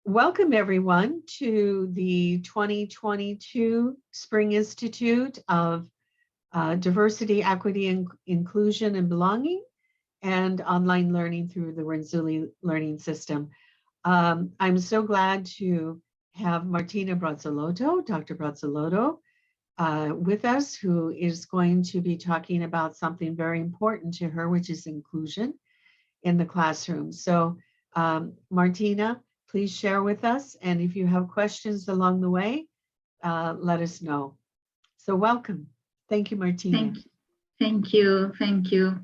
Welcome everyone to the 2022 Spring Institute of Diversity, Equity, Inclusion, and Belonging, and online learning through the Renzulli Learning System. I'm so glad to have Martina Brazzolotto, Dr. Brazzolotto, with us, who is going to be talking about something very important to her, which is inclusion in the classroom. So Martina, please share with us. And if you have questions along the way, let us know. So welcome. Thank you, Martina. Thank you.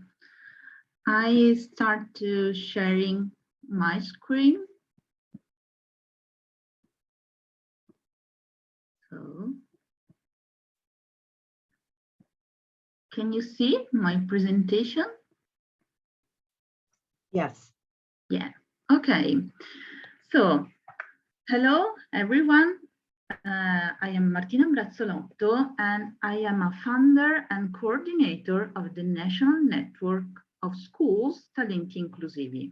I start sharing my screen. So, can you see my presentation? Yes. Yeah, okay. So, hello everyone. I am Martina Brazzolotto, and I am a founder and coordinator of the National Network of Schools Talenti Inclusivi.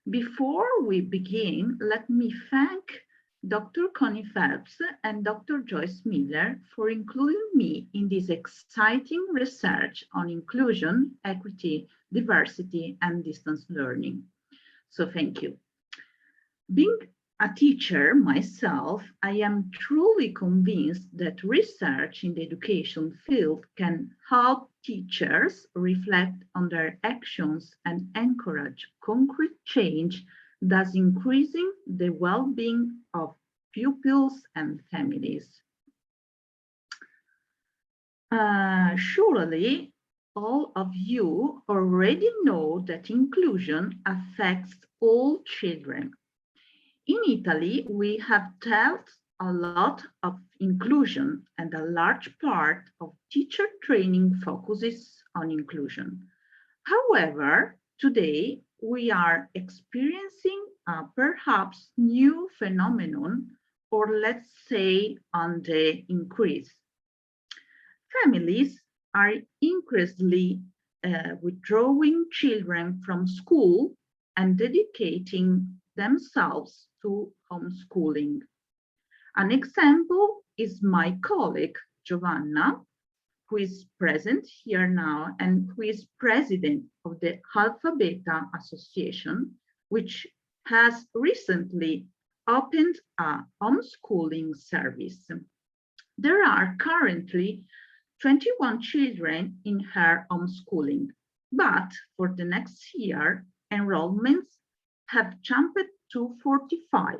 Before we begin, let me thank Dr. Connie Phelps and Dr. Joyce Miller for including me in this exciting research on inclusion, equity, diversity, and distance learning. So thank you. Being a teacher myself, I am truly convinced that research in the education field can help teachers reflect on their actions and encourage concrete change, thus increasing the well-being of pupils and families. Surely, all of you already know that inclusion affects all children. In Italy, we have dealt a lot of inclusion, and a large part of teacher training focuses on inclusion. However, today we are experiencing a perhaps new phenomenon, or let's say on the increase. Families are increasingly withdrawing children from school and dedicating themselves to homeschooling. An example is my colleague, Giovanna, who is present here now and who is president of the Alpha Beta Association, which has recently opened a homeschooling service. There are currently 21 children in her homeschooling, but for the next year, enrollments have jumped to 45.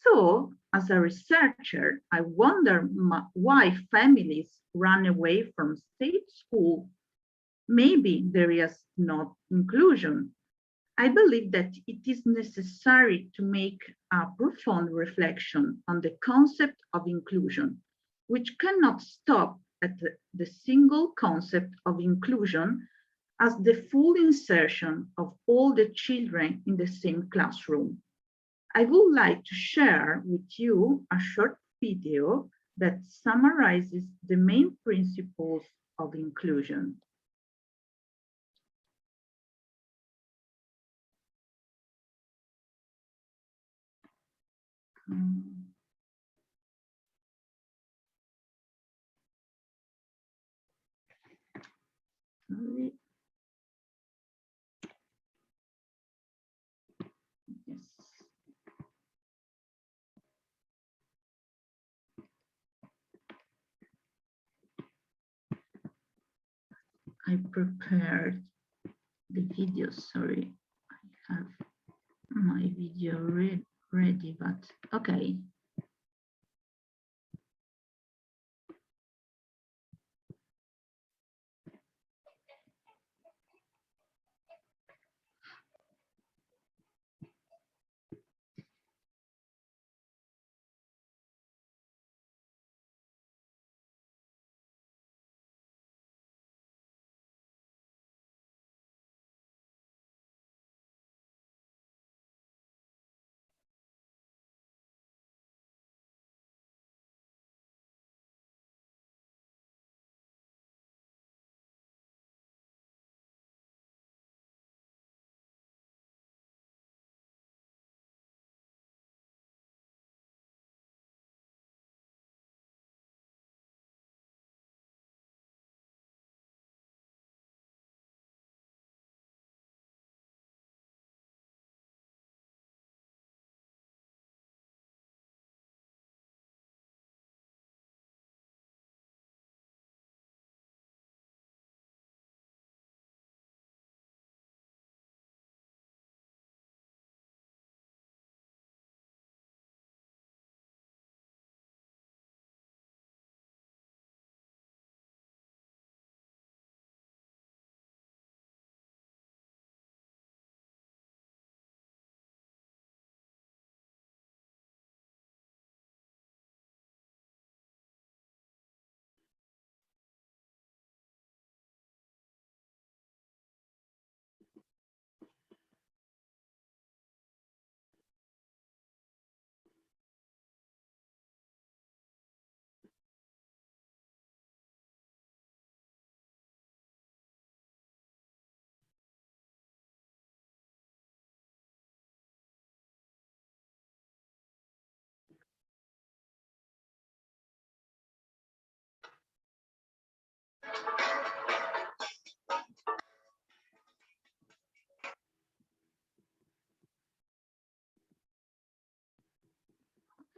So, as a researcher, I wonder why families run away from state school. Maybe there is not inclusion. I believe that it is necessary to make a profound reflection on the concept of inclusion, which cannot stop at the single concept of inclusion as the full insertion of all the children in the same classroom. I would like to share with you a short video that summarizes the main principles of inclusion. Sorry. Yes. I prepared the video, sorry. I have my video ready, but okay.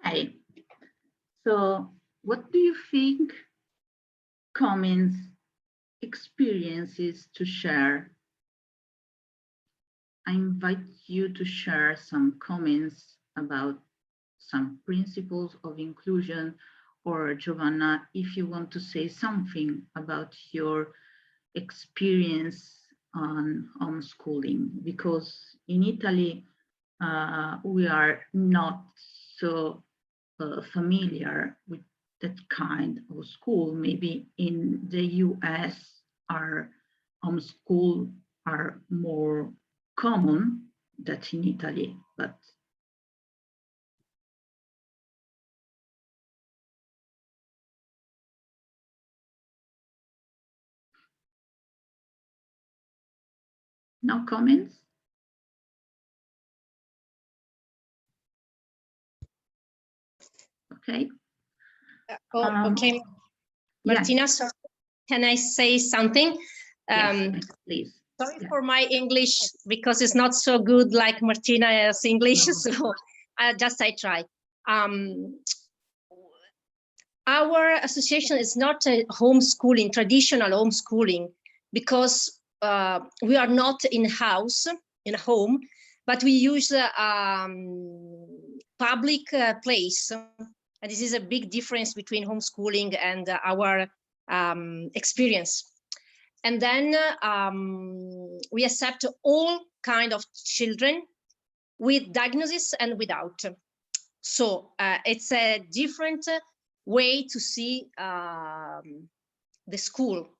Okay. So what do you think comments, experiences to share? I invite you to share some comments about some principles of inclusion, or Giovanna, if you want to say something about your experience on homeschooling, because in Italy, we are not so familiar with that kind of school. Maybe in the US, our homeschool are more common than in Italy, but no comments? Okay. Okay, Martina, Yes. so can I say something? Yes, please. Sorry for my English, because it's not so good like Martina's English, No. so I try. Our association is not a homeschooling, traditional homeschooling, because we are not in house, in a home, but we use public place. And this is a big difference between homeschooling and our experience. And then we accept all kind of children with diagnosis and without. So it's a different way to see the school.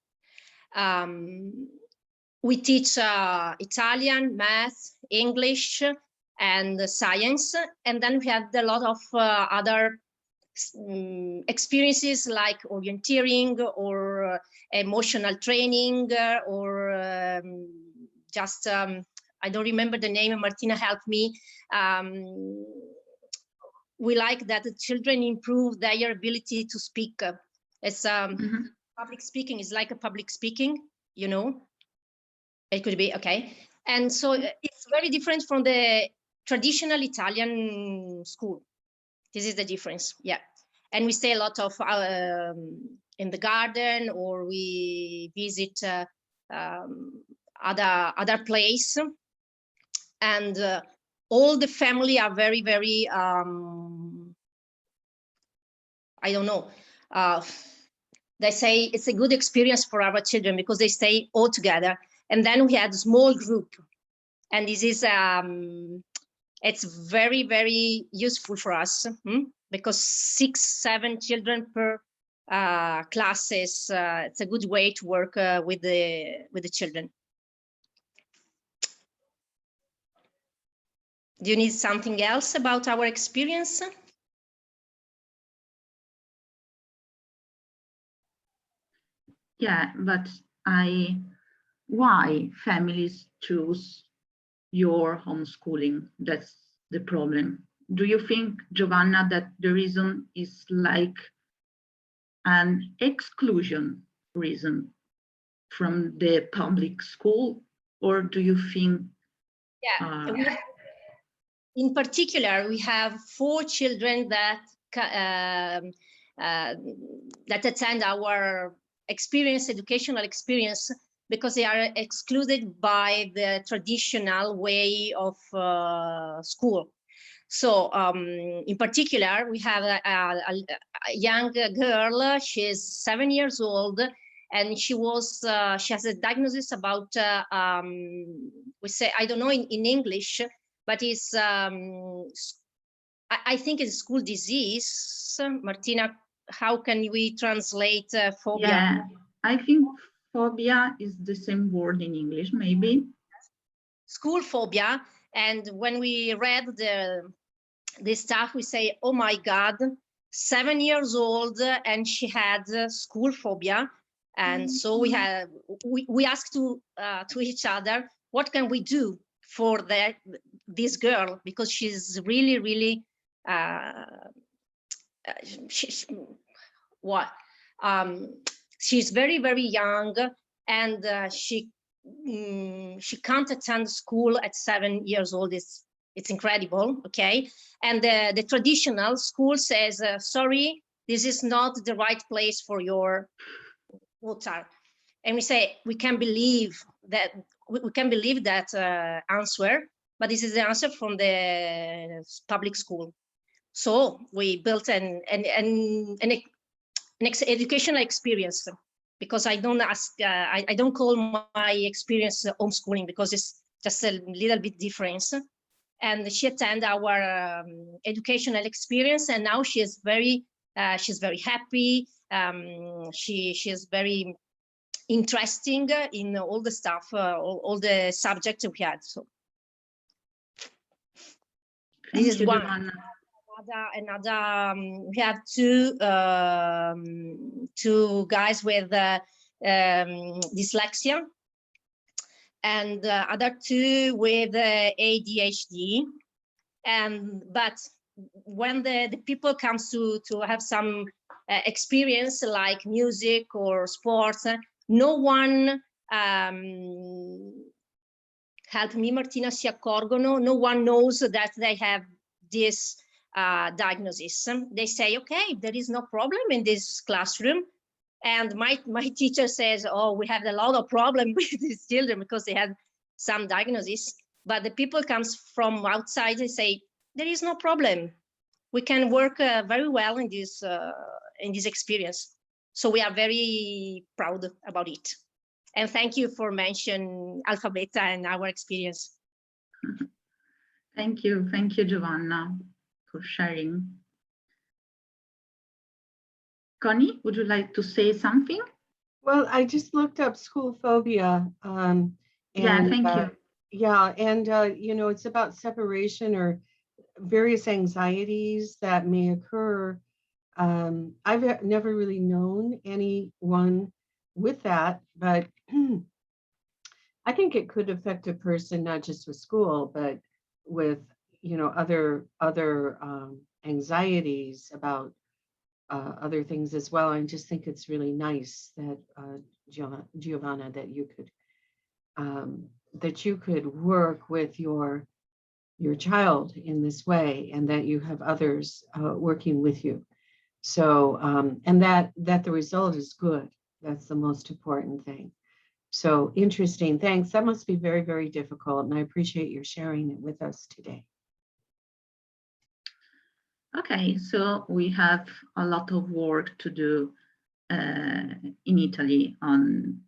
We teach Italian, math, English, and science, and then we have a lot of other experiences like orienteering or emotional training or just I don't remember the name. Martina, help me. We like that the children improve their ability to speak. It's public speaking is like a public speaking, you know. It could be okay, and so it's very different from the traditional Italian school. This is the difference, yeah. And we stay a lot of in the garden, or we visit other place, and all the family are very, very I don't know, they say it's a good experience for our children because they stay all together. And then we had a small group, and this is it's very, very useful for us because 6-7 children per classes. It's a good way to work with the children. Do you need something else about our experience? Yeah, but why families choose your homeschooling? That's the problem. Do you think, Giovanna, that the reason is like an exclusion reason from the public school, or do you think? Yeah. In particular, we have 4 children that that attend our educational experience, because they are excluded by the traditional way of school. So in particular, we have a young girl. She's 7 years old, and she has a diagnosis about we say, I don't know in English, but it's I think it's school disease. Martina, how can we translate phobia? Yeah, I think phobia is the same word in English, maybe. School phobia. And when we read the stuff, we say, oh my God, 7 years old, and she had school phobia. And so we asked to each other, what can we do for this girl, because she's really, really She's very, very young, and she can't attend school at 7 years old. It's incredible, okay? And the traditional school says, sorry, this is not the right place for your daughter. And we say, we can believe that, answer, but this is the answer from the public school. So we built an educational experience, because I don't ask, I don't call my experience homeschooling, because it's just a little bit different. And she attended our educational experience, and now she's very happy. She is very interesting in all the stuff, all the subjects we had. So this is one. Giovanna. Another we have two guys with dyslexia, and other two with ADHD. But when the people comes to have some experience like music or sports, no one help me, Martina, si accorgono, no one knows that they have this diagnosis. They say, okay, there is no problem in this classroom. And my teacher says, oh, we have a lot of problem with these children because they have some diagnosis. But the people comes from outside, they say, there is no problem. We can work very well in this experience. So we are very proud about it. And thank you for mentioning Alpha Beta and our experience. Thank you, Giovanna, for sharing. Connie, would you like to say something? Well, I just looked up school phobia. Yeah, thank you. Yeah, and you know, it's about separation or various anxieties that may occur. I've never really known anyone with that, but I think it could affect a person not just with school, but with, you know, other anxieties about other things as well. I just think it's really nice that Giovanna, that you could work with your child in this way, and that you have others working with you. So and that the result is good. That's the most important thing. So interesting. Thanks. That must be very, very difficult, and I appreciate your sharing it with us today. Okay, so we have a lot of work to do in Italy on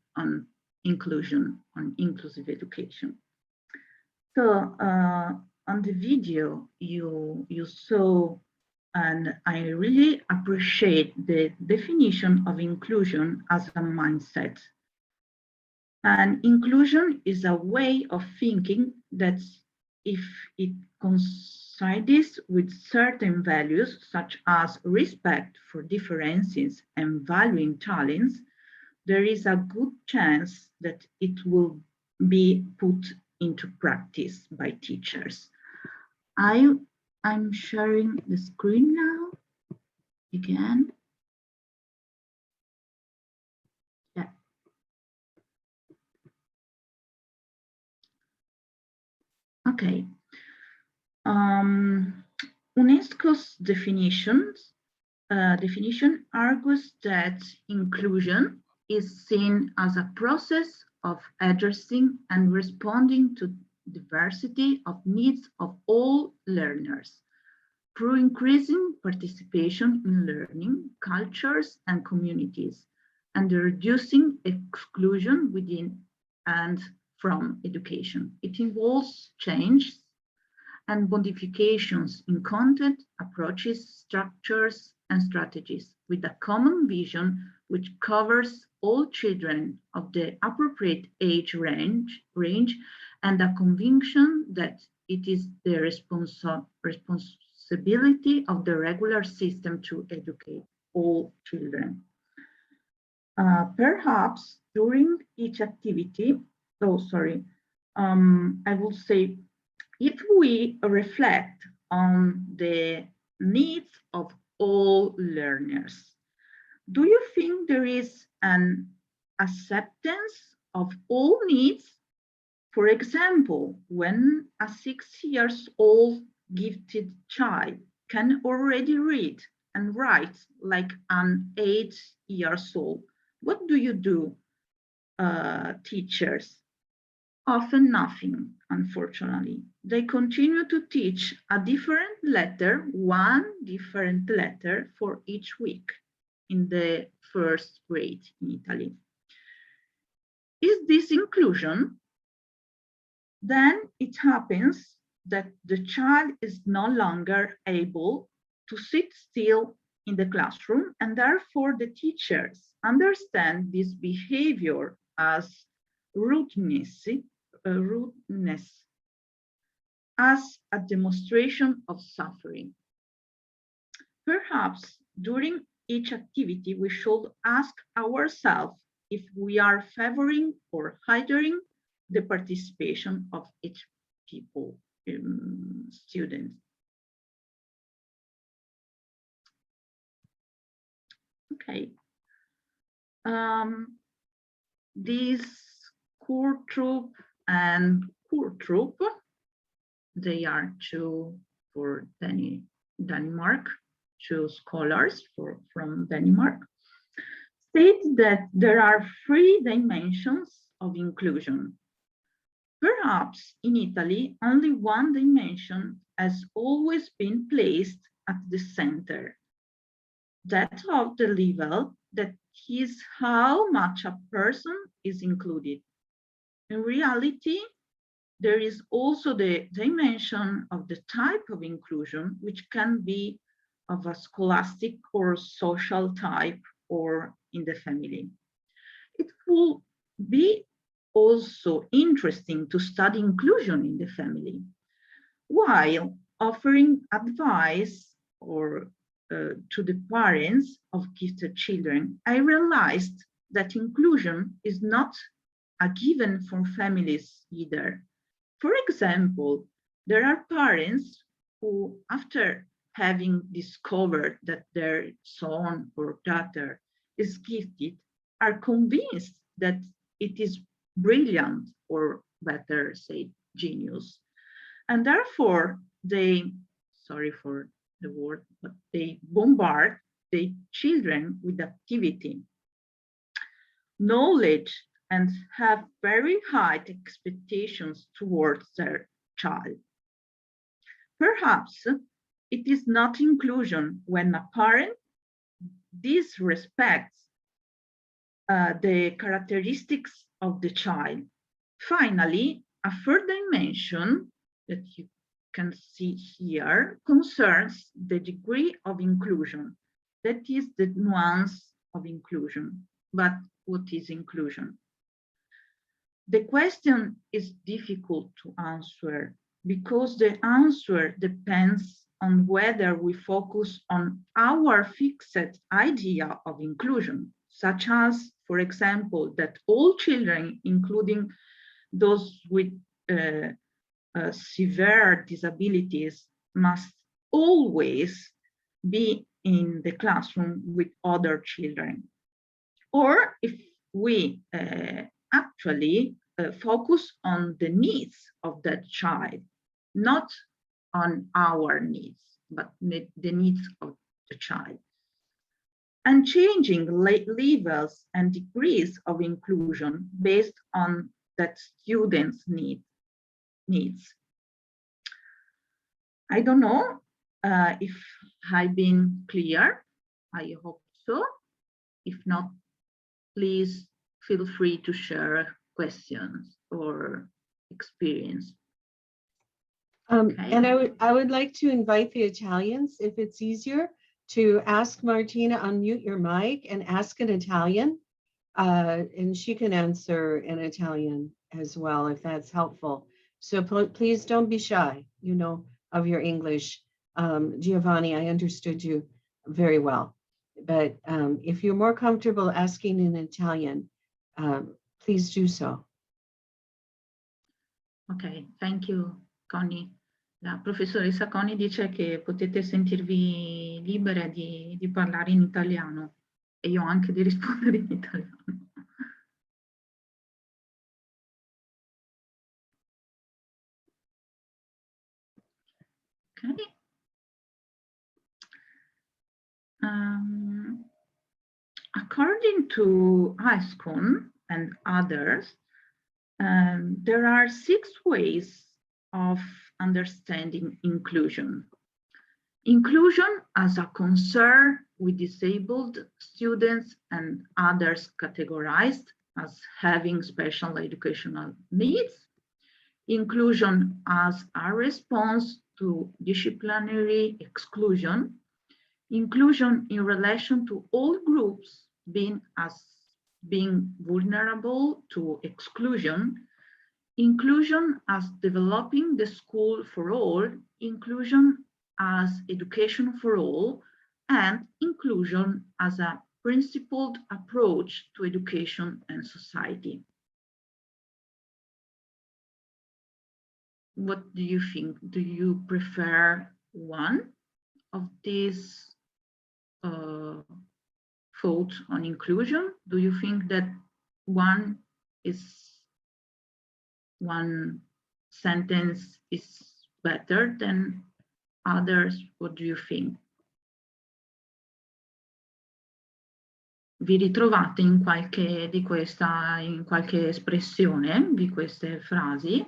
inclusion, on inclusive education. So on the video you saw, and I really appreciate the definition of inclusion as a mindset. And inclusion is a way of thinking that, if it coincides with certain values, such as respect for differences and valuing talents, there is a good chance that it will be put into practice by teachers. I'm sharing the screen now again. Yeah. Okay. UNESCO's definition argues that inclusion is seen as a process of addressing and responding to diversity of needs of all learners through increasing participation in learning, cultures, and communities, and reducing exclusion within and from education. It involves change and modifications in content, approaches, structures, and strategies, with a common vision which covers all children of the appropriate age range and a conviction that it is the responsibility of the regular system to educate all children. Perhaps during each activity, I will say, if we reflect on the needs of all learners, Do you think there is an acceptance of all needs? For example, when a 6-year-old gifted child can already read and write like an 8-year-old, what do you do, teachers? Often nothing, unfortunately. They continue to teach a different letter, one different letter for each week in the first grade in Italy. Is this inclusion? Then it happens that the child is no longer able to sit still in the classroom, and therefore the teachers understand this behavior as rudeness, as a demonstration of suffering. Perhaps during each activity, we should ask ourselves if we are favoring or hindering the participation of each people, students. Okay. This core troop and core troop, they are two for Denmark, two scholars from Denmark, state that there are 3 dimensions of inclusion. Perhaps in Italy, only one dimension has always been placed at the center, that of the level that is how much a person is included. In reality, there is also the dimension of the type of inclusion, which can be of a scholastic or social type or in the family. It will be also interesting to study inclusion in the family, while offering advice or to the parents of gifted children. I realized that inclusion is not a given for families either. For example, there are parents who, after having discovered that their son or daughter is gifted, are convinced that it is brilliant, or better say genius. And therefore they, sorry for the word, but they bombard the children with activity, knowledge, and have very high expectations towards their child. Perhaps it is not inclusion when a parent disrespects the characteristics of the child. Finally, a third dimension that you can see here concerns the degree of inclusion. That is the nuance of inclusion. But what is inclusion? The question is difficult to answer because the answer depends on whether we focus on our fixed idea of inclusion, such as, for example, that all children, including those with severe disabilities, must always be in the classroom with other children. Or if we actually focus on the needs of that child, not on our needs, but the needs of the child. And changing levels and degrees of inclusion based on that student's needs. I don't know if I've been clear. I hope so. If not, please feel free to share questions or experience. Okay. And I would like to invite the Italians, if it's easier, to ask Martina, unmute your mic and ask in Italian, and she can answer in Italian as well, if that's helpful. So please don't be shy, of your English. Giovanni, I understood you very well, but if you're more comfortable asking in Italian, please do so. Ok, thank you, Connie. La professoressa Connie dice che potete sentirvi libere di parlare in italiano. e io anche di rispondere in italiano. Okay. According to ISCON and others, there are 6 ways of understanding inclusion. Inclusion as a concern with disabled students and others categorized as having special educational needs. Inclusion as a response to disciplinary exclusion. Inclusion in relation to all groups being vulnerable to exclusion. Inclusion as developing the school for all. Inclusion as education for all, and inclusion as a principled approach to education and society. What do you think? Do you prefer one of these thoughts on inclusion? Do you think that one sentence is better than others? What do you think? Vi ritrovate in qualche in qualche espressione di queste frasi?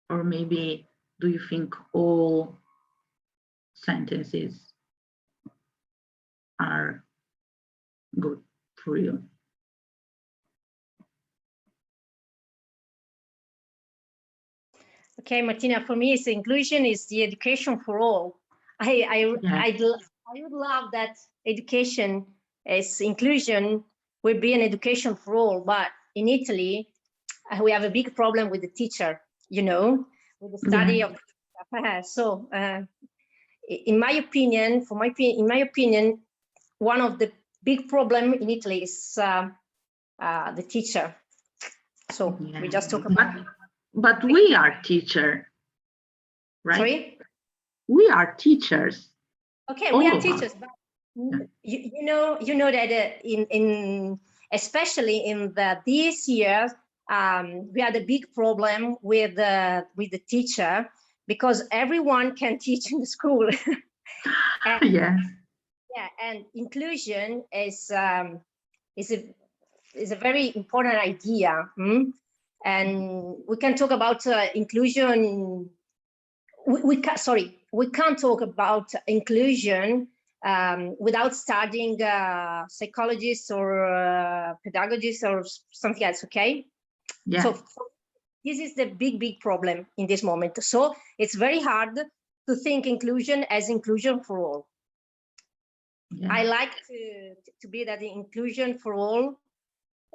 Or maybe do you think all sentences are good for you? Okay, Martina, for me, inclusion is the education for all. I would love that education as inclusion will be an education for all, but in Italy, we have a big problem with the teacher, you know, with the study of. So, in my opinion, one of the big problem in Italy is the teacher. So we just talk about it. But we are teachers, right? Sorry? We are teachers. Okay, we are teachers, but you know that in especially in this year, we had a big problem with the teacher because everyone can teach in the school. And, yes. Yeah, and inclusion is a very important idea. And we can talk about inclusion. We can't talk about inclusion without studying psychologists or pedagogists or something else. Okay. Yeah. So this is the big problem in this moment. So it's very hard to think inclusion as inclusion for all. Yeah. I like to be that inclusion for all.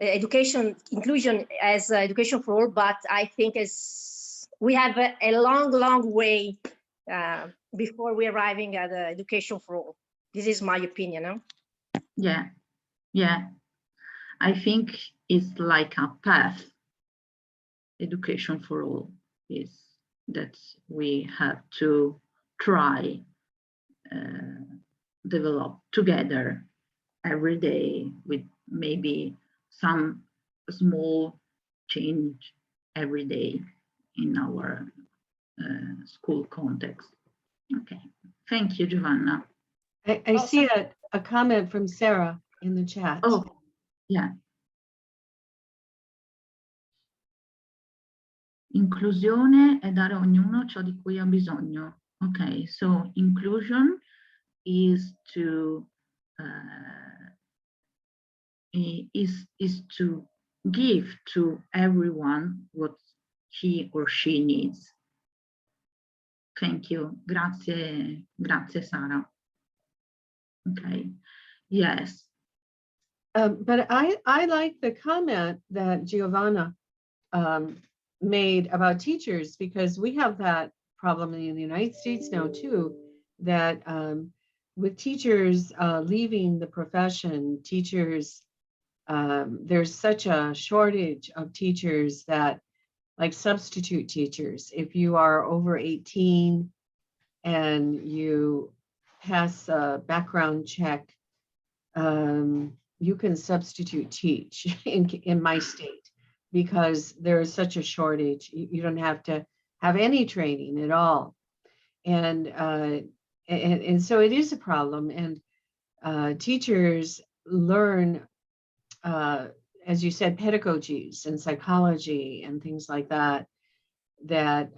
Inclusion as education for all, but I think we have a long way before we're arriving at education for all. This is my opinion. No? Yeah. I think it's like a path. Education for all is that we have to try develop together every day with maybe some small change every day in our school context. Okay, thank you, Giovanna. I see a comment from Sarah in the chat. Oh, yeah. Inclusione è dare a ognuno ciò di cui ha bisogno. Okay, so inclusion is to give to everyone what he or she needs. Thank you. Grazie, Sara. Okay. Yes. But I like the comment that Giovanna made about teachers, because we have that problem in the United States now too, that with teachers leaving the profession, teachers, there's such a shortage of teachers that, like substitute teachers, if you are over 18 and you pass a background check, you can substitute teach in my state, because there is such a shortage. You don't have to have any training at all. And so it is a problem. And teachers learn, as you said, pedagogies and psychology and things like that, that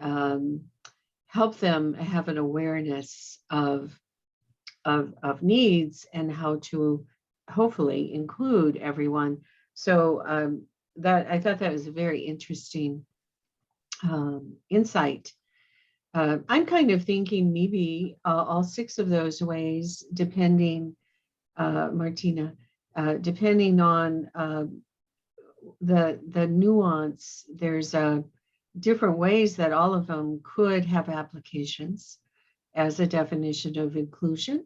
help them have an awareness of needs and how to hopefully include everyone. So that I thought that was a very interesting insight. I'm kind of thinking maybe all 6 of those ways, depending, Martina, depending on the nuance. There's different ways that all of them could have applications as a definition of inclusion.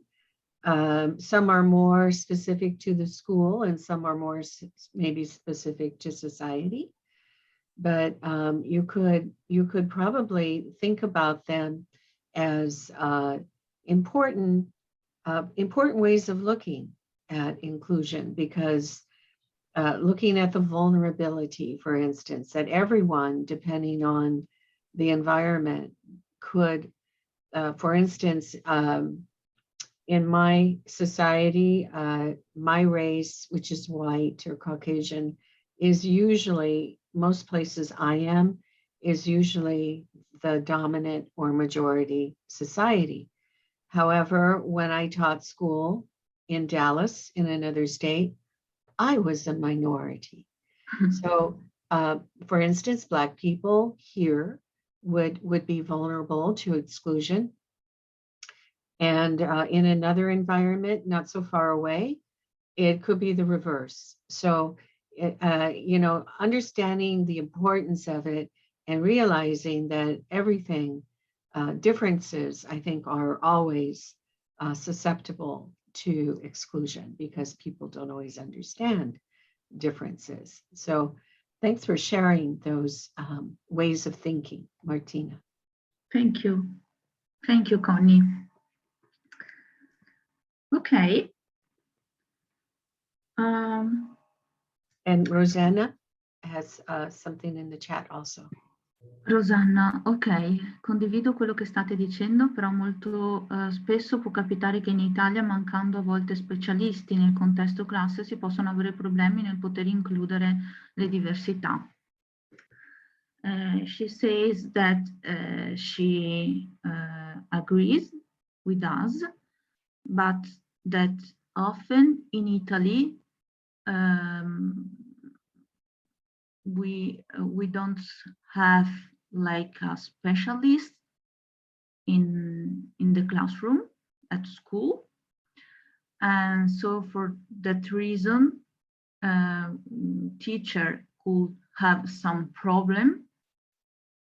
Some are more specific to the school, and some are more maybe specific to society. But you could probably think about them as important ways of looking at inclusion, because looking at the vulnerability, for instance, that everyone, depending on the environment, could, for instance, in my society, my race, which is white or Caucasian, is usually, most places I am, is usually the dominant or majority society. However, when I taught school in Dallas, in another state, I was a minority. So, for instance, Black people here would be vulnerable to exclusion. And in another environment, not so far away, it could be the reverse. So, understanding the importance of it and realizing that everything, differences, I think, are always susceptible to exclusion, because people don't always understand differences. So thanks for sharing those ways of thinking, Martina. Thank you. Thank you, Connie. Okay. And Rosanna has something in the chat also. Rosanna, ok, condivido quello che state dicendo, però molto spesso può capitare che in Italia, mancando a volte specialisti nel contesto classe, si possono avere problemi nel poter includere le diversità. She says that she agrees with us, but that often in Italy we don't have like a specialist in the classroom at school, and so for that reason teacher could have some problem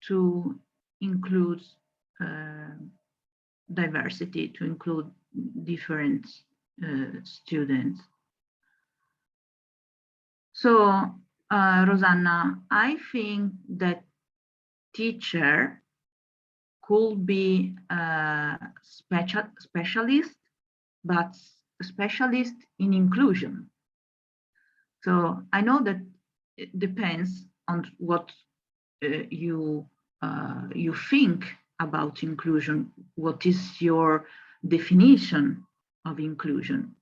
to include diversity, to include different students. So Rosanna, I think that teacher could be a specialist, but a specialist in inclusion. So I know that it depends on what you think about inclusion. What is your definition of inclusion?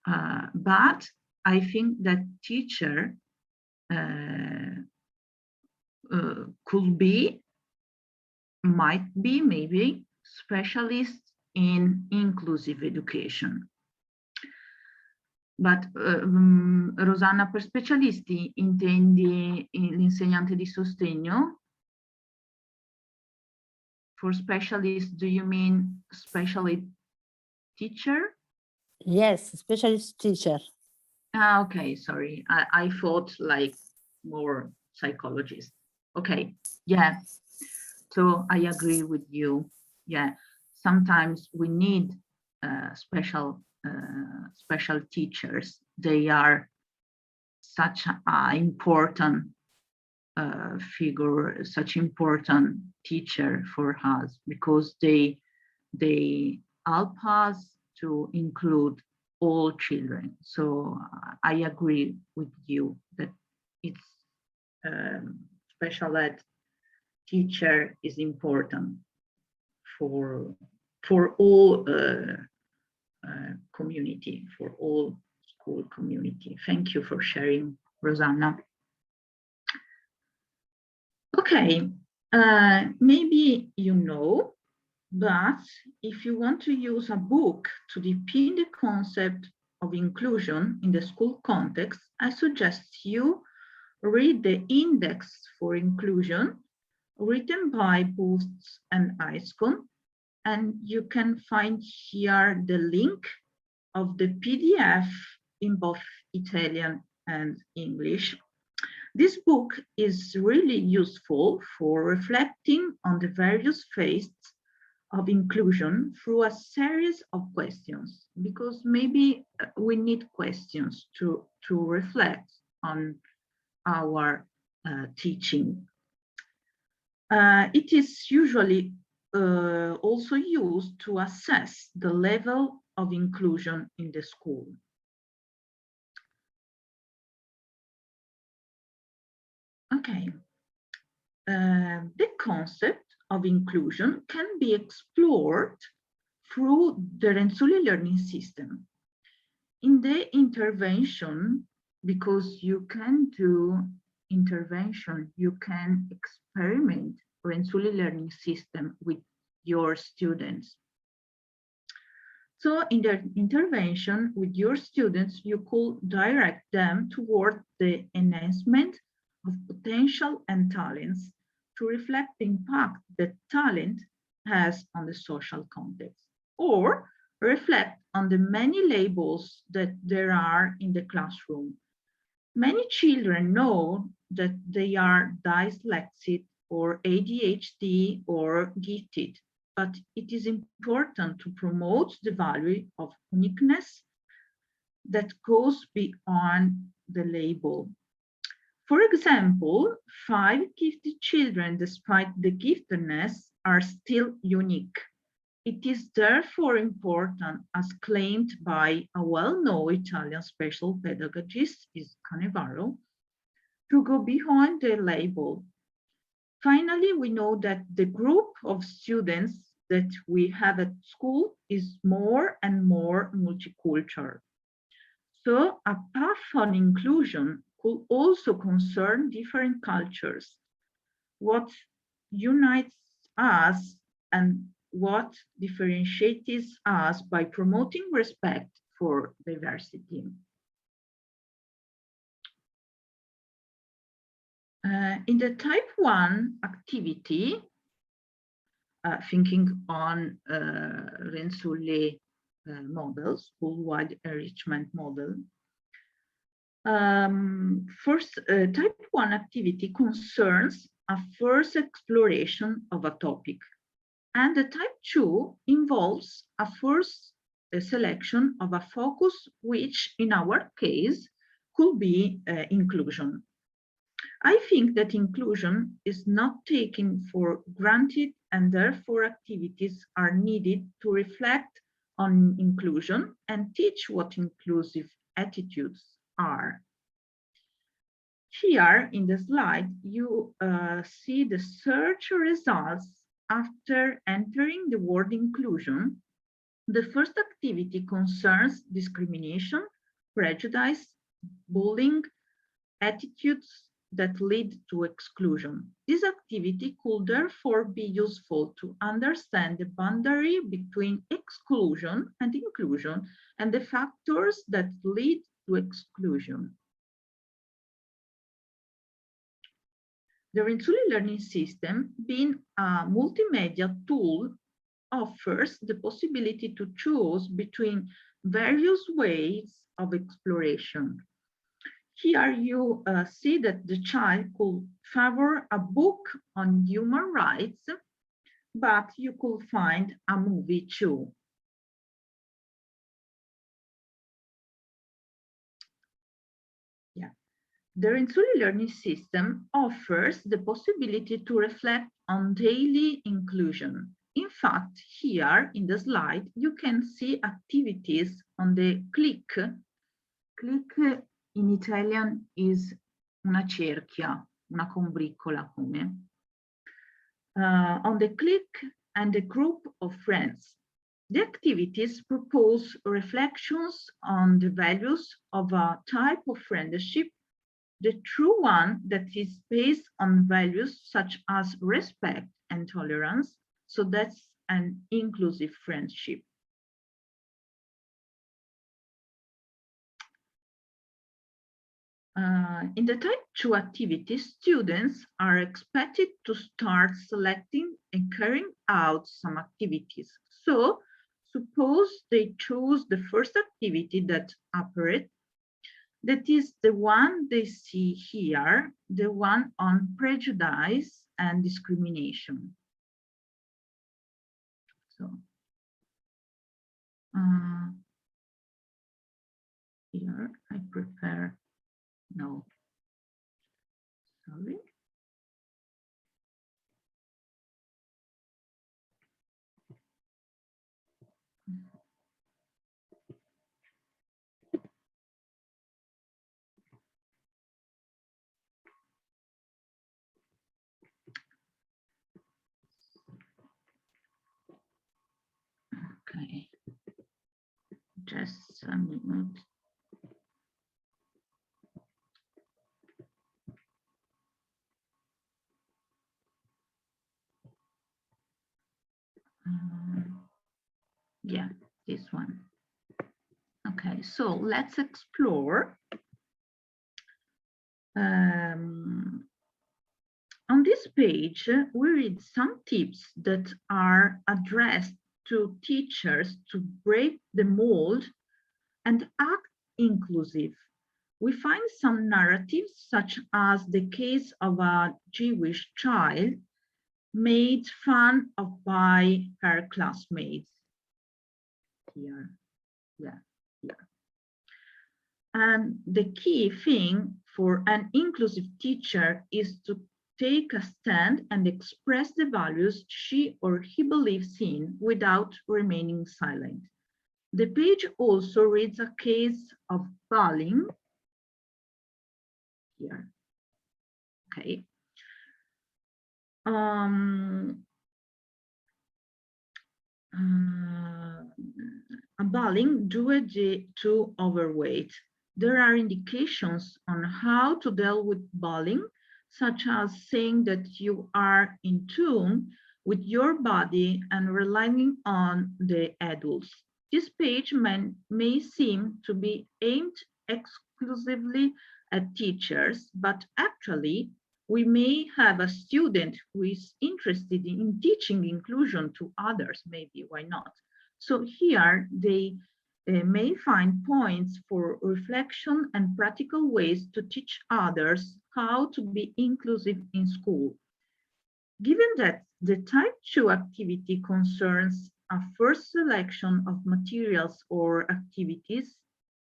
But I think that teacher could be, might be, maybe specialist in inclusive education. But Rosanna, per specialisti intendi l'insegnante di sostegno? For specialist, do you mean specialist teacher? Yes, specialist teacher. Ah, okay, sorry. I thought like more psychologist. Okay, yeah. So I agree with you. Yeah, sometimes we need special teachers. They are such an important figure, such important teacher for us, because they they help us to include all children. So I agree with you that it's special ed teacher is important for all community, for all school community. Thank you for sharing, Rosanna. Okay, maybe you know, but if you want to use a book to deepen the concept of inclusion in the school context, I suggest you read the Index for Inclusion, written by Booths and Iscon, and you can find here the link of the PDF in both Italian and English. This book is really useful for reflecting on the various phases of inclusion through a series of questions, because maybe we need questions to reflect on our teaching. It is usually also used to assess the level of inclusion in the school. Okay, the concept of inclusion can be explored through the Renzulli learning system. In the intervention, because you can do intervention, you can experiment Renzulli learning system with your students. So in the intervention with your students, you could direct them toward the enhancement of potential and talents to reflect the impact that talent has on the social context, or reflect on the many labels that there are in the classroom. Many children know that they are dyslexic or ADHD or gifted, but it is important to promote the value of uniqueness that goes beyond the label. For example, 5 gifted children, despite the giftedness, are still unique. It is therefore important, as claimed by a well-known Italian special pedagogist, Canevaro, to go beyond the label. Finally, we know that the group of students that we have at school is more and more multicultural. So a path on inclusion could also concern different cultures, what unites us and what differentiates us by promoting respect for diversity. In the type 1 activity, thinking on Renzulli model, school-wide enrichment model, first, type 1 activity concerns a first exploration of a topic, and the type 2 involves a first selection of a focus, which in our case could be inclusion. I think that inclusion is not taken for granted, and therefore activities are needed to reflect on inclusion and teach what inclusive attitudes are. Here in the slide, you see the search results after entering the word inclusion. The first activity concerns discrimination, prejudice, bullying, attitudes that lead to exclusion. This activity could therefore be useful to understand the boundary between exclusion and inclusion and the factors that lead to exclusion. The Renzulli learning system, being a multimedia tool, offers the possibility to choose between various ways of exploration. Here you see that the child could favor a book on human rights, but you could find a movie too. Yeah. The Renzulli learning system offers the possibility to reflect on daily inclusion. in fact, here in the slide, you can see activities on the click. Click in Italian is una cerchia, una combriccola come. On the click and a group of friends. The activities propose reflections on the values of a type of friendship, the true one that is based on values such as respect and tolerance. So that's an inclusive friendship. In the type 2 activities, students are expected to start selecting and carrying out some activities. So suppose they choose the first activity that appeared, that is the one they see here, the one on prejudice and discrimination. So here I prepare, no, sorry. Okay, just a minute. Yeah, this one. Okay, so let's explore. On this page, we read some tips that are addressed to teachers to break the mold and act inclusive. We find some narratives, such as the case of a Jewish child made fun of by her classmates. Here, yeah, here. And the key thing for an inclusive teacher is to take a stand and express the values she or he believes in without remaining silent. The page also reads a case of bullying. Here, okay. Bullying due to overweight. There are indications on how to deal with bullying, such as saying that you are in tune with your body and relying on the adults. This page may seem to be aimed exclusively at teachers, but actually, we may have a student who is interested in teaching inclusion to others, maybe, why not? So here they may find points for reflection and practical ways to teach others how to be inclusive in school. Given that the type 2 activity concerns a first selection of materials or activities,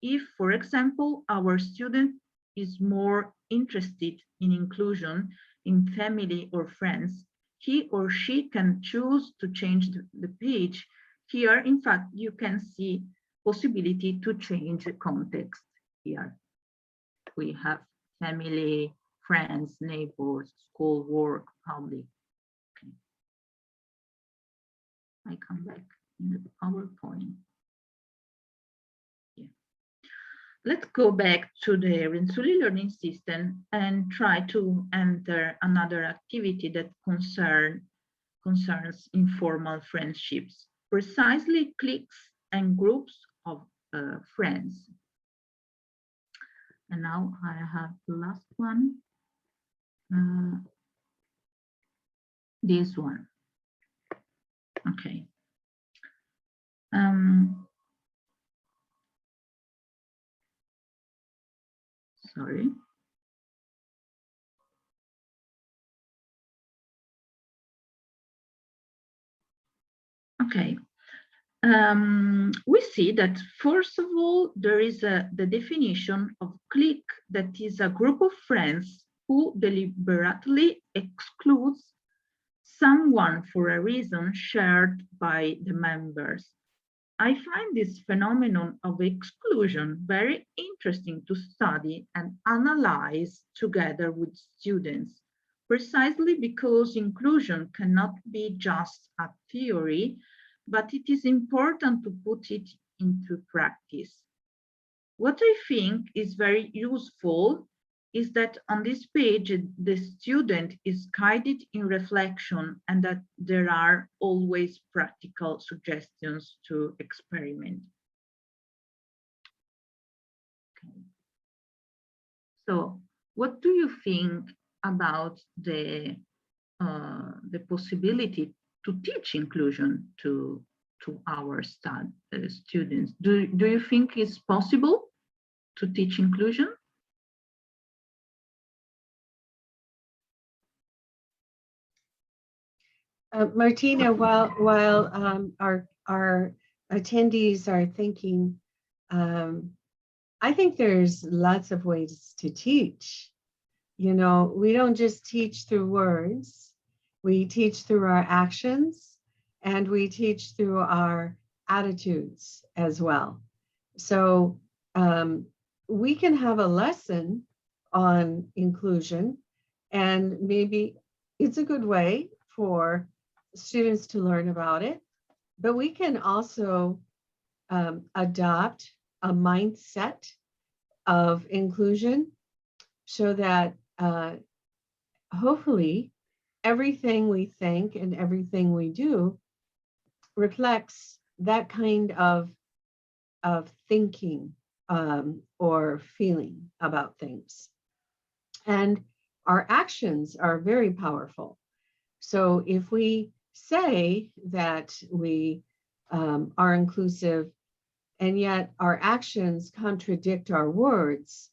if, for example, our student is more interested in inclusion in family or friends, he or she can choose to change the page. Here, in fact, you can see possibility to change the context here. We have family, friends, neighbors, school, work, public. Okay. I come back in the PowerPoint. Yeah. Let's go back to the Renzulli learning system and try to enter another activity that concerns informal friendships, precisely cliques and groups of friends. And now I have the last one, this one. Okay. Sorry. Okay. We see that, first of all, there is the definition of clique, that is a group of friends who deliberately excludes someone for a reason shared by the members. I find this phenomenon of exclusion very interesting to study and analyze together with students, precisely because inclusion cannot be just a theory, but it is important to put it into practice. What I think is very useful is that on this page, the student is guided in reflection and that there are always practical suggestions to experiment. Okay. So what do you think about the possibility to teach inclusion to our students? Do you think it's possible to teach inclusion? Martina, while our attendees are thinking, I think there's lots of ways to teach. You know, we don't just teach through words, we teach through our actions, and we teach through our attitudes as well. So we can have a lesson on inclusion, and maybe it's a good way for students to learn about it, but we can also adopt a mindset of inclusion so that hopefully everything we think and everything we do reflects that kind of thinking or feeling about things. And our actions are very powerful. So if we say that we are inclusive and yet our actions contradict our words,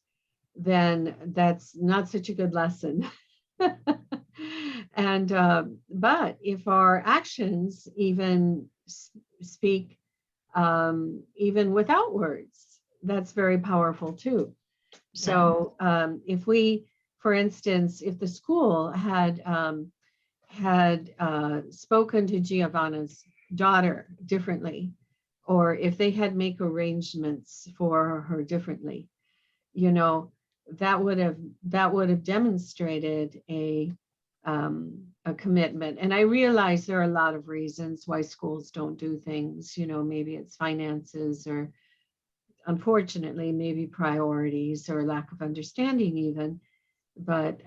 then that's not such a good lesson. And but if our actions even speak even without words, that's very powerful too. So if we, for instance, if the school had spoken to Giovanna's daughter differently, or if they had make arrangements for her differently, you know, that would have demonstrated a commitment. And I realize there are a lot of reasons why schools don't do things. You know, maybe it's finances, or unfortunately, maybe priorities or lack of understanding even. But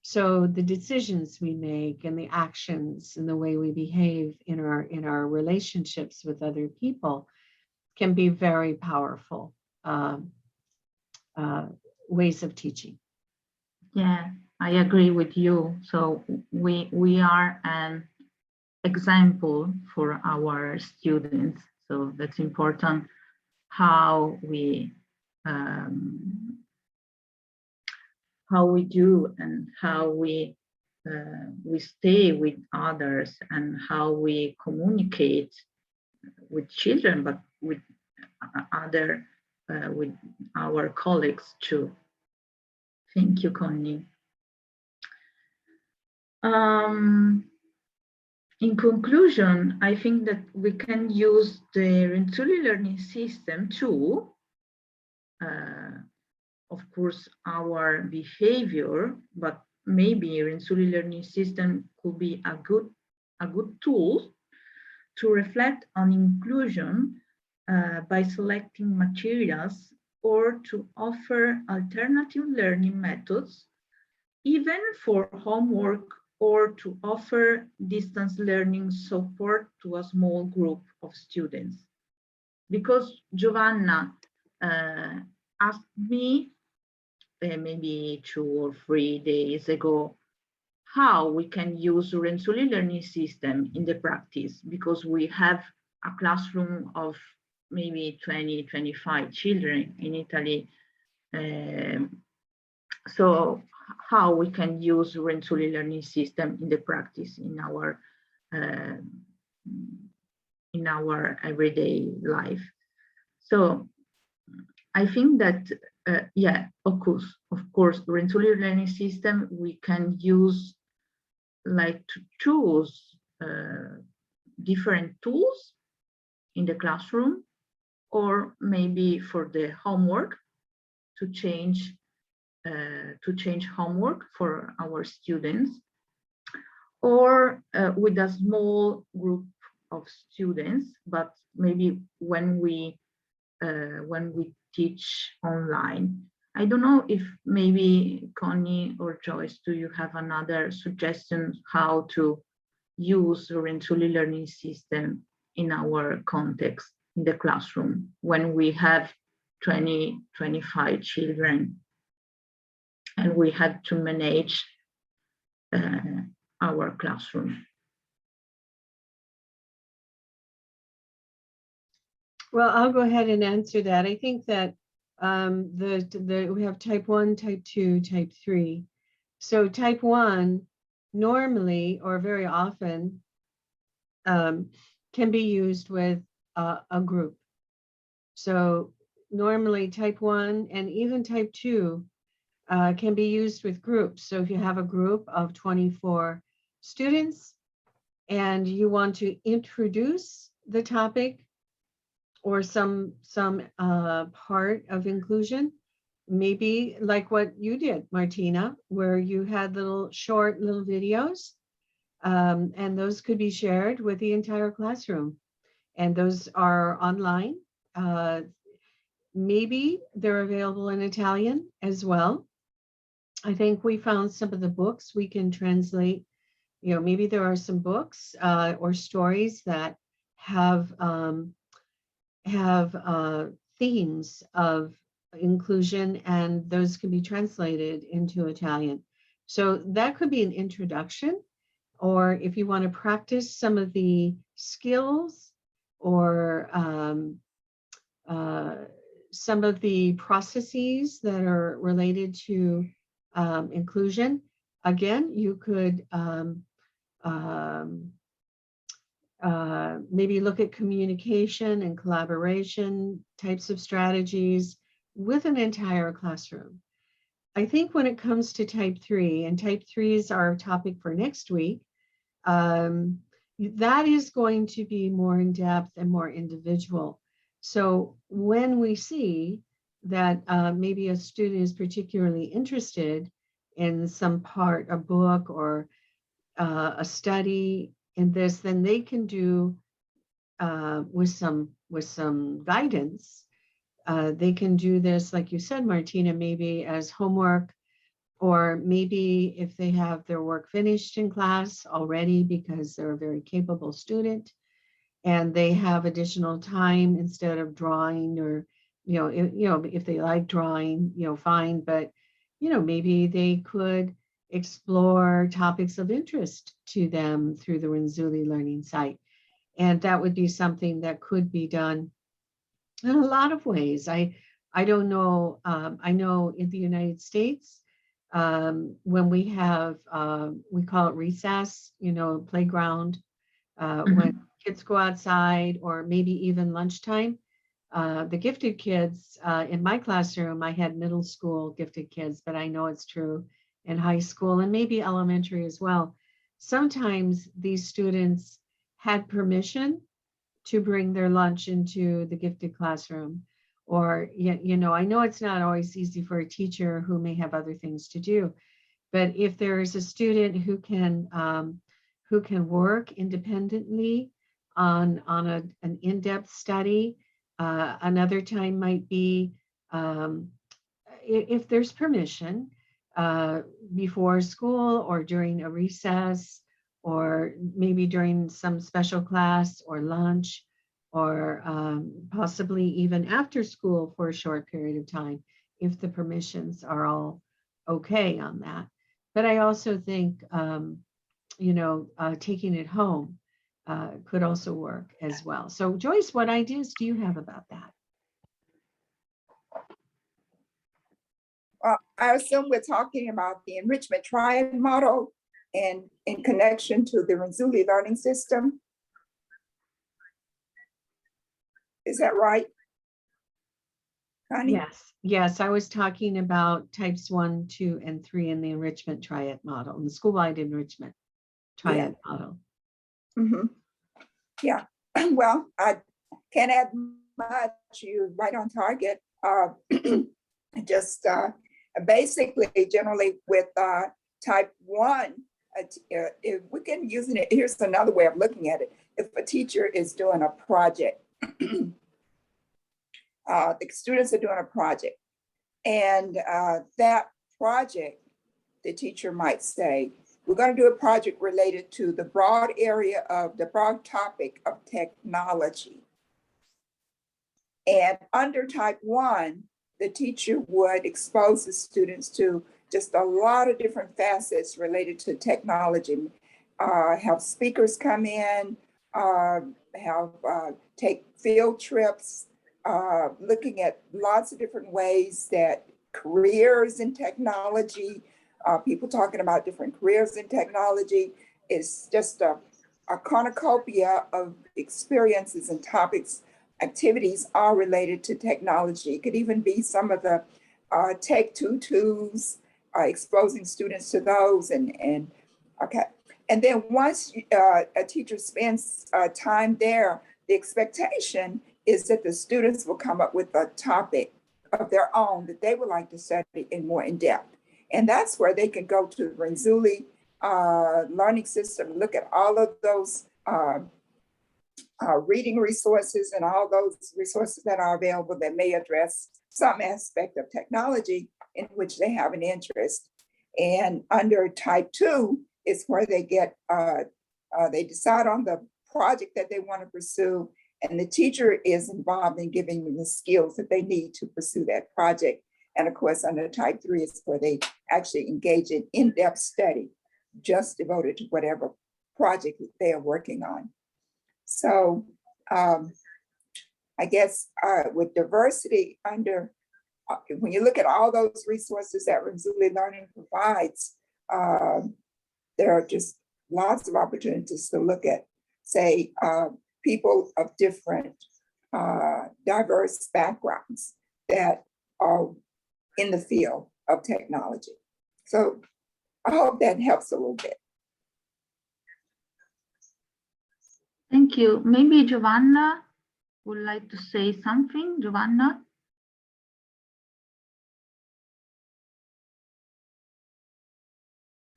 so the decisions we make and the actions and the way we behave in our relationships with other people can be very powerful ways of teaching. Yeah, I agree with you. So we are an example for our students. So that's important, how we do and how we stay with others and how we communicate with children, but with with our colleagues too. Thank you, Connie. In conclusion, I think that we can use the Renzulli learning system to, of course, our behavior, but maybe Renzulli learning system could be a good tool to reflect on inclusion by selecting materials, or to offer alternative learning methods, even for homework, or to offer distance learning support to a small group of students. Because Giovanna asked me maybe 2 or 3 days ago how we can use Renzulli learning system in the practice, because we have a classroom of maybe 20, 25 children in Italy. So how we can use Renzulli learning system in the practice in our everyday life. So I think that yeah, of course, Renzulli learning system we can use like to choose different tools in the classroom, or maybe for the homework to change homework for our students, or with a small group of students, but maybe when we teach online. I don't know if maybe Connie or Joyce, do you have another suggestion how to use the Renzulli learning system in our context in the classroom when we have 20-25 children and we had to manage our classroom? Well, I'll go ahead and answer that. I think that we have type 1, type 2, type 3. So type 1 normally or very often can be used with a group. So normally type 1 and even type 2 can be used with groups. So if you have a group of 24 students and you want to introduce the topic or some part of inclusion, maybe like what you did, Martina, where you had short little videos, and those could be shared with the entire classroom. And those are online. Maybe they're available in Italian as well. I think we found some of the books we can translate. You know, maybe there are some books or stories that have themes of inclusion, and those can be translated into Italian. So that could be an introduction, or if you want to practice some of the skills or some of the processes that are related to inclusion, again, you could maybe look at communication and collaboration types of strategies with an entire classroom. I think when it comes to type 3, and type 3 is our topic for next week, that is going to be more in depth and more individual. So when we see that maybe a student is particularly interested in some part, a book or a study in this, then they can do with some guidance. They can do this, like you said, Martina, maybe as homework, or maybe if they have their work finished in class already because they're a very capable student and they have additional time instead of drawing, or if they like drawing, fine, but maybe they could explore topics of interest to them through the Renzulli learning site. And that would be something that could be done in a lot of ways. I don't know. I know in the United States, when we have, we call it recess, playground, when kids go outside, or maybe even lunchtime, the gifted kids in my classroom, I had middle school gifted kids, but I know it's true in high school and maybe elementary as well. Sometimes these students had permission to bring their lunch into the gifted classroom, or, I know it's not always easy for a teacher who may have other things to do, but if there is a student who can work independently on an in-depth study, another time might be if there's permission before school or during a recess, or maybe during some special class or lunch, or possibly even after school for a short period of time, if the permissions are all okay on that. But I also think, taking it home could also work as well. So Joyce, what ideas do you have about that? I assume we're talking about the enrichment triad model and in connection to the Renzulli learning system. Is that right, Connie? Yes, I was talking about types 1, 2, and 3 in the enrichment triad model, in the school-wide enrichment. triad model. Mhm. Yeah, well, I can't add much. You're right on target. Just basically, generally with type 1, if we can use it, here's another way of looking at it. If a teacher is doing a project, the students are doing a project, and that project, the teacher might say, we're going to do a project related to the broad topic of technology. And under type 1, the teacher would expose the students to just a lot of different facets related to technology. Have speakers come in, take field trips, looking at lots of different ways that careers in technology, people talking about different careers in technology. Is just a cornucopia of experiences and topics. Activities are related to technology. It could even be some of the tech tutus, exposing students to those, and okay. And then once a teacher spends time there, the expectation is that the students will come up with a topic of their own that they would like to study in more in depth. And that's where they can go to the Brazzolotto learning system, look at all of those reading resources and all those resources that are available that may address some aspect of technology in which they have an interest. And under type 2 is where they get, they decide on the project that they want to pursue, and the teacher is involved in giving them the skills that they need to pursue that project. And of course, under type 3 is where they actually engage in in-depth study, just devoted to whatever project they are working on. So I guess with diversity under, when you look at all those resources that Brazzolotto Learning provides, there are just lots of opportunities to look at, say, people of different diverse backgrounds that are in the field of technology. So I hope that helps a little bit. Thank you. Maybe Giovanna would like to say something. Giovanna?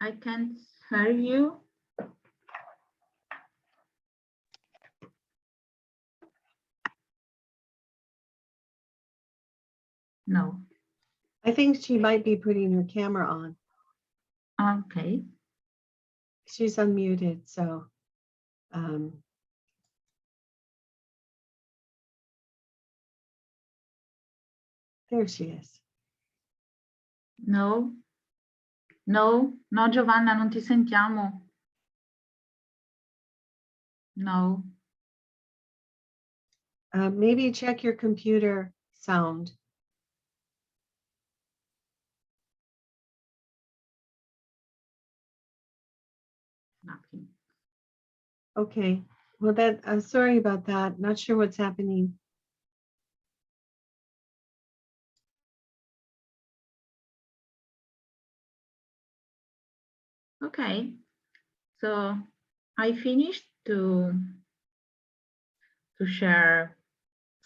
I can't hear you. No. I think she might be putting her camera on. Okay. She's unmuted, so. There she is. No. No, no Giovanna, non ti sentiamo. No. Maybe check your computer sound. Nothing. Okay, well I'm sorry about that. Not sure what's happening. Okay, so I finished to share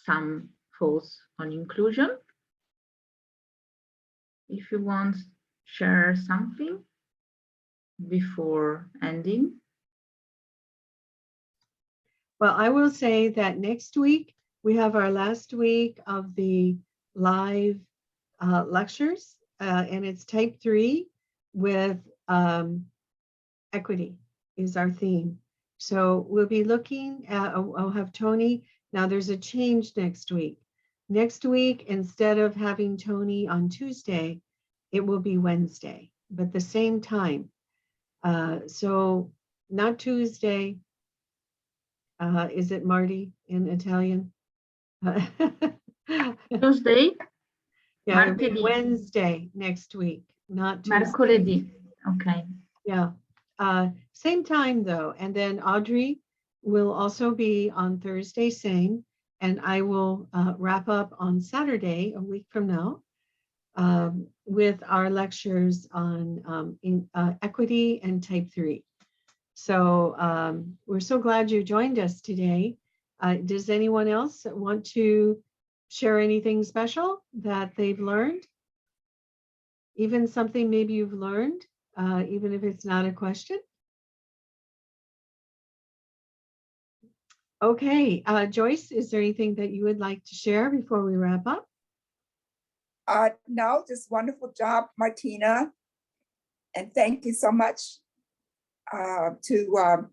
some thoughts on inclusion. If you want to share something before ending. Well, I will say that next week, we have our last week of the live lectures, and it's type 3 with equity is our theme. So we'll be looking at, I'll have Tony. Now there's a change next week. Next week, instead of having Tony on Tuesday, it will be Wednesday, but the same time. So not Tuesday. Is it Marty in Italian? Tuesday? Yeah, it'll be Martedì. Wednesday next week, not Tuesday. Mercoledì. Okay. Yeah. Same time though. And then Audrey will also be on Thursday same, and I will wrap up on Saturday, a week from now, with our lectures on equity and type 3. So we're so glad you joined us today. Does anyone else want to share anything special that they've learned? Even something maybe you've learned, even if it's not a question? Okay, Joyce, is there anything that you would like to share before we wrap up? No, just wonderful job, Martina. And thank you so much to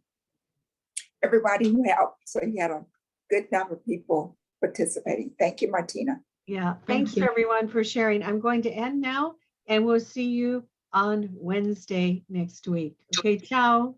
everybody who helped. So you had a good number of people participating. Thank you, Martina. Yeah, Thank thanks you. everyone for sharing. I'm going to end now and we'll see you on Wednesday next week. Okay, ciao.